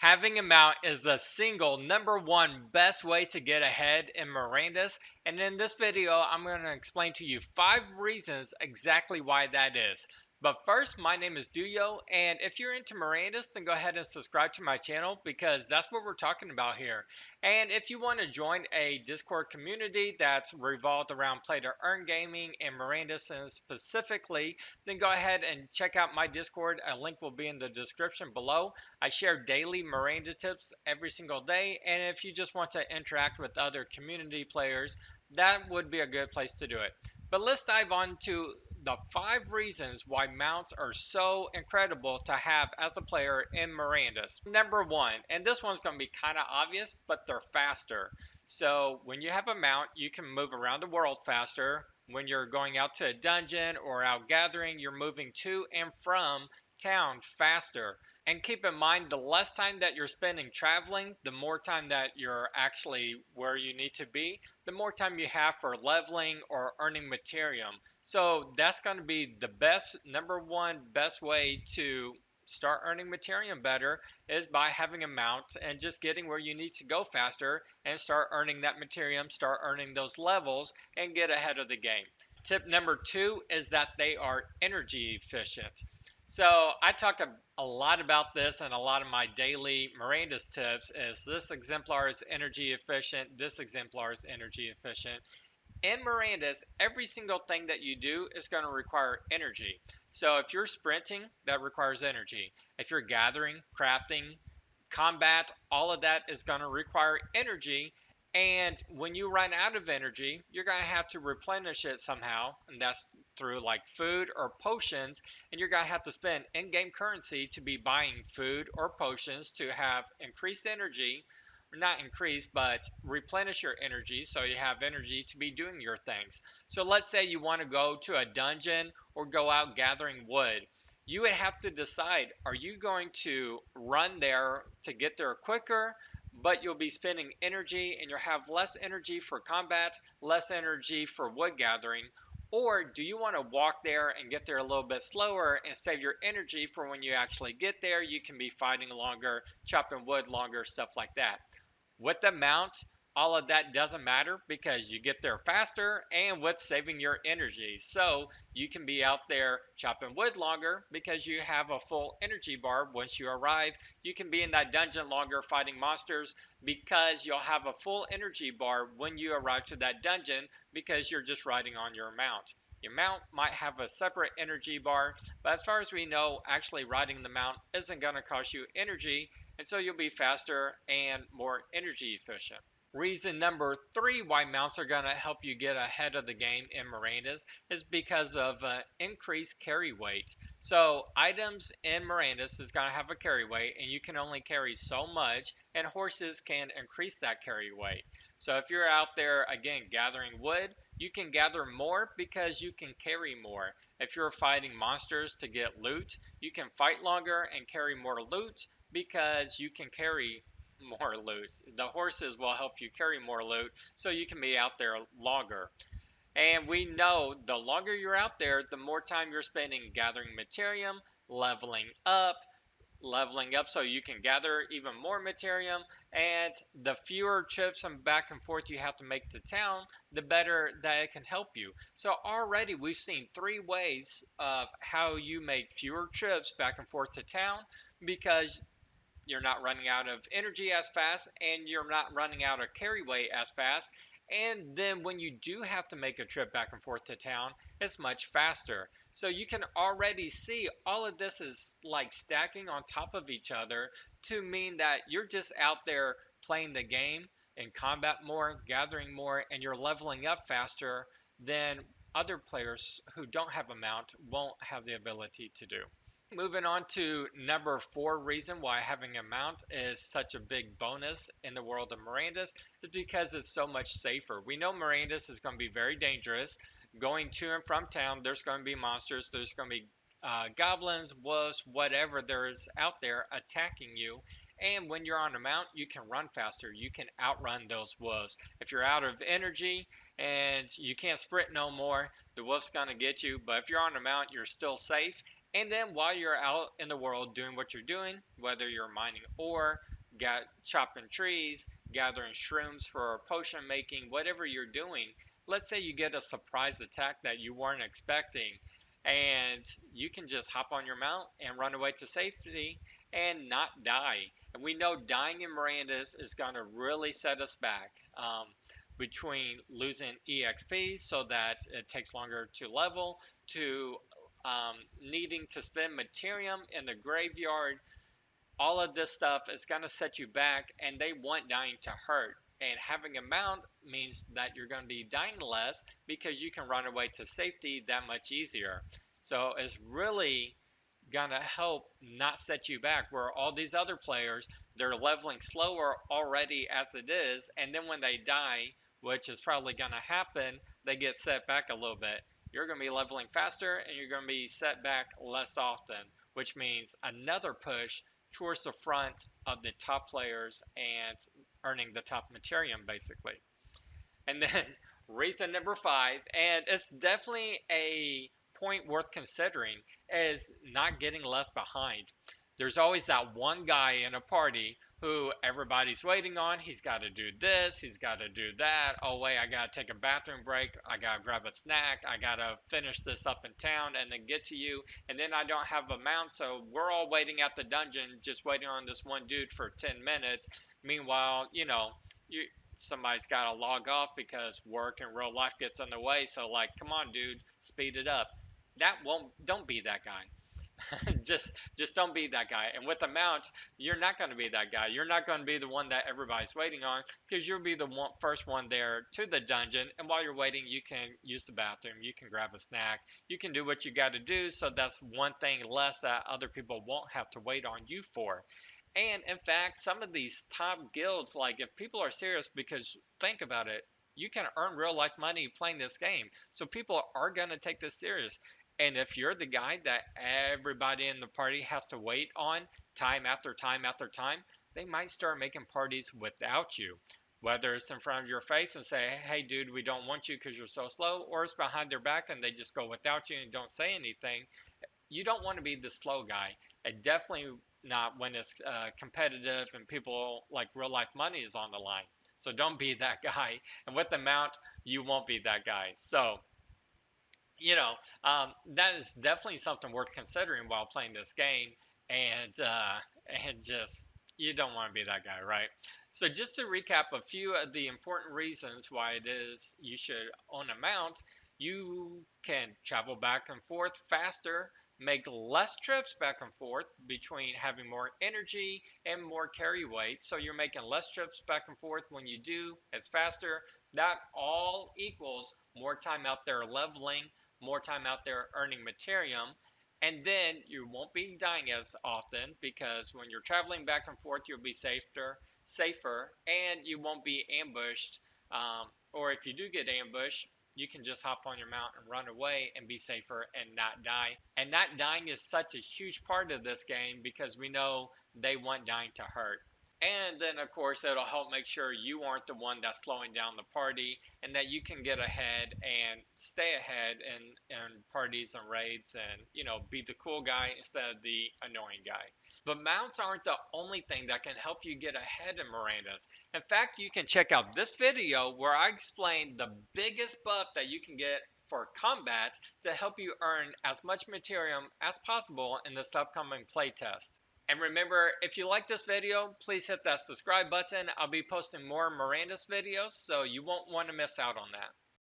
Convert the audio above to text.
Having a mount is the single number one best way to get ahead in Mirandus, and in this video I'm going to explain to you 5 reasons exactly why that is. But first, my name is Duyo, and if you're into Mirandus, then go ahead and subscribe to my channel because that's what we're talking about here. And if you want to join a Discord community that's revolved around play to earn gaming and Mirandus and specifically, then go ahead and check out my Discord. A link will be in the description below. I share daily Miranda tips every single day, and if you just want to interact with other community players, that would be a good place to do it. But let's dive on to the 5 reasons why mounts are so incredible to have as a player in Miranda's. Number 1, and this one's going to be kind of obvious, but they're faster. So when you have a mount, you can move around the world faster. When you're going out to a dungeon or out gathering, you're moving to and from town faster. And keep in mind, the less time that you're spending traveling, the more time that you're actually where you need to be, the more time you have for leveling or earning Materium. So that's going to be the best, number one, best way to start earning Materium better is by having a mount and just getting where you need to go faster and start earning that Materium, start earning those levels, and get ahead of the game. Tip number 2 is that they are energy efficient. So I talk a lot about this and a lot of my daily Miranda's tips is this exemplar is energy efficient, this exemplar is energy efficient. In Miranda's, every single thing that you do is going to require energy. So if you're sprinting, that requires energy. If you're gathering, crafting, combat, all of that is going to require energy. And when you run out of energy, you're going to have to replenish it somehow. And that's through like food or potions. And you're going to have to spend in game currency to be buying food or potions to have increased energy. Not increase, but replenish your energy so you have energy to be doing your things. So let's say you want to go to a dungeon or go out gathering wood. You would have to decide, are you going to run there to get there quicker, but you'll be spending energy and you'll have less energy for combat, less energy for wood gathering, or do you want to walk there and get there a little bit slower and save your energy for when you actually get there? You can be fighting longer, chopping wood longer, stuff like that. With the mount, all of that doesn't matter because you get there faster and with saving your energy. So you can be out there chopping wood longer because you have a full energy bar once you arrive. You can be in that dungeon longer fighting monsters because you'll have a full energy bar when you arrive to that dungeon because you're just riding on your mount. Your mount might have a separate energy bar, but as far as we know, actually riding the mount isn't going to cost you energy, and so you'll be faster and more energy efficient. Reason number 3 why mounts are going to help you get ahead of the game in Miranda's is because of increased carry weight. So items in Miranda's is going to have a carry weight and you can only carry so much, and horses can increase that carry weight. So if you're out there again gathering wood, you can gather more because you can carry more. If you're fighting monsters to get loot, you can fight longer and carry more loot because you can carry more loot. The horses will help you carry more loot so you can be out there longer. And we know the longer you're out there, the more time you're spending gathering Materium, leveling up so you can gather even more Materium, and the fewer trips and back and forth you have to make to town, the better that it can help you. So already we've seen 3 ways of how you make fewer trips back and forth to town because you're not running out of energy as fast and you're not running out of carry weight as fast. And then when you do have to make a trip back and forth to town, it's much faster. So you can already see all of this is like stacking on top of each other to mean that you're just out there playing the game in combat more, gathering more, and you're leveling up faster than other players who don't have a mount won't have the ability to do. Moving on to number 4 reason why having a mount is such a big bonus in the world of Mirandus is because it's so much safer. We know Mirandus is going to be very dangerous. Going to and from town, there's going to be monsters, there's going to be goblins, wolves, whatever there is out there attacking you. And when you're on a mount, you can run faster. You can outrun those wolves. If you're out of energy and you can't sprint no more, the wolf's going to get you. But if you're on a mount, you're still safe. And then while you're out in the world doing what you're doing, whether you're mining ore, chopping trees, gathering shrooms for potion making, whatever you're doing. Let's say you get a surprise attack that you weren't expecting, and you can just hop on your mount and run away to safety and not die. And we know dying in Mirandus is going to really set us back. Between losing EXP so that it takes longer to level, to needing to spend Materium in the graveyard, all of this stuff is going to set you back, and they want dying to hurt. And having a mount means that you're going to be dying less because you can run away to safety that much easier. So it's really gonna help not set you back, where all these other players, they're leveling slower already as it is, and then when they die, which is probably gonna happen, they get set back a little bit. You're gonna be leveling faster and you're gonna be set back less often, which means another push towards the front of the top players and earning the top Materium basically. And then reason number 5, and it's definitely a point worth considering, is not getting left behind. There's always that one guy in a party who everybody's waiting on. He's got to do this, he's got to do that. Oh, wait, I got to take a bathroom break. I got to grab a snack. I got to finish this up in town and then get to you. And then I don't have a mount, so we're all waiting at the dungeon, just waiting on this one dude for 10 minutes. Meanwhile, you somebody's got to log off because work and real life gets in the way. So like, come on, dude, speed it up. That won't. Don't be that guy. just don't be that guy. And with the mount, you're not going to be that guy. You're not going to be the one that everybody's waiting on, because you'll be the first one there to the dungeon. And while you're waiting, you can use the bathroom, you can grab a snack, you can do what you got to do. So that's one thing less that other people won't have to wait on you for. And in fact, some of these top guilds, like if people are serious, because think about it, you can earn real life money playing this game. So people are going to take this serious. And if you're the guy that everybody in the party has to wait on time after time after time, they might start making parties without you. Whether it's in front of your face and say, hey, dude, we don't want you because you're so slow, or it's behind their back and they just go without you and don't say anything. You don't want to be the slow guy. And definitely not when it's competitive and people like real life money is on the line. So don't be that guy. And with the mount, you won't be that guy. So that is definitely something worth considering while playing this game, and just you don't want to be that guy, right? So just to recap a few of the important reasons why it is you should own a mount: you can travel back and forth faster, make less trips back and forth between having more energy and more carry weight. So you're making less trips back and forth. When you do, it's faster. That all equals more time out there leveling, more time out there earning Materium, and then you won't be dying as often, because when you're traveling back and forth, you'll be safer, and you won't be ambushed. Or if you do get ambushed, you can just hop on your mount and run away and be safer and not die. And not dying is such a huge part of this game, because we know they want dying to hurt. And then, of course, it'll help make sure you aren't the one that's slowing down the party, and that you can get ahead and stay ahead in parties and raids, and, be the cool guy instead of the annoying guy. But mounts aren't the only thing that can help you get ahead in Mirandus. In fact, you can check out this video where I explain the biggest buff that you can get for combat to help you earn as much Materium as possible in this upcoming playtest. And remember, if you like this video, please hit that subscribe button. I'll be posting more Mirandus videos, so you won't want to miss out on that.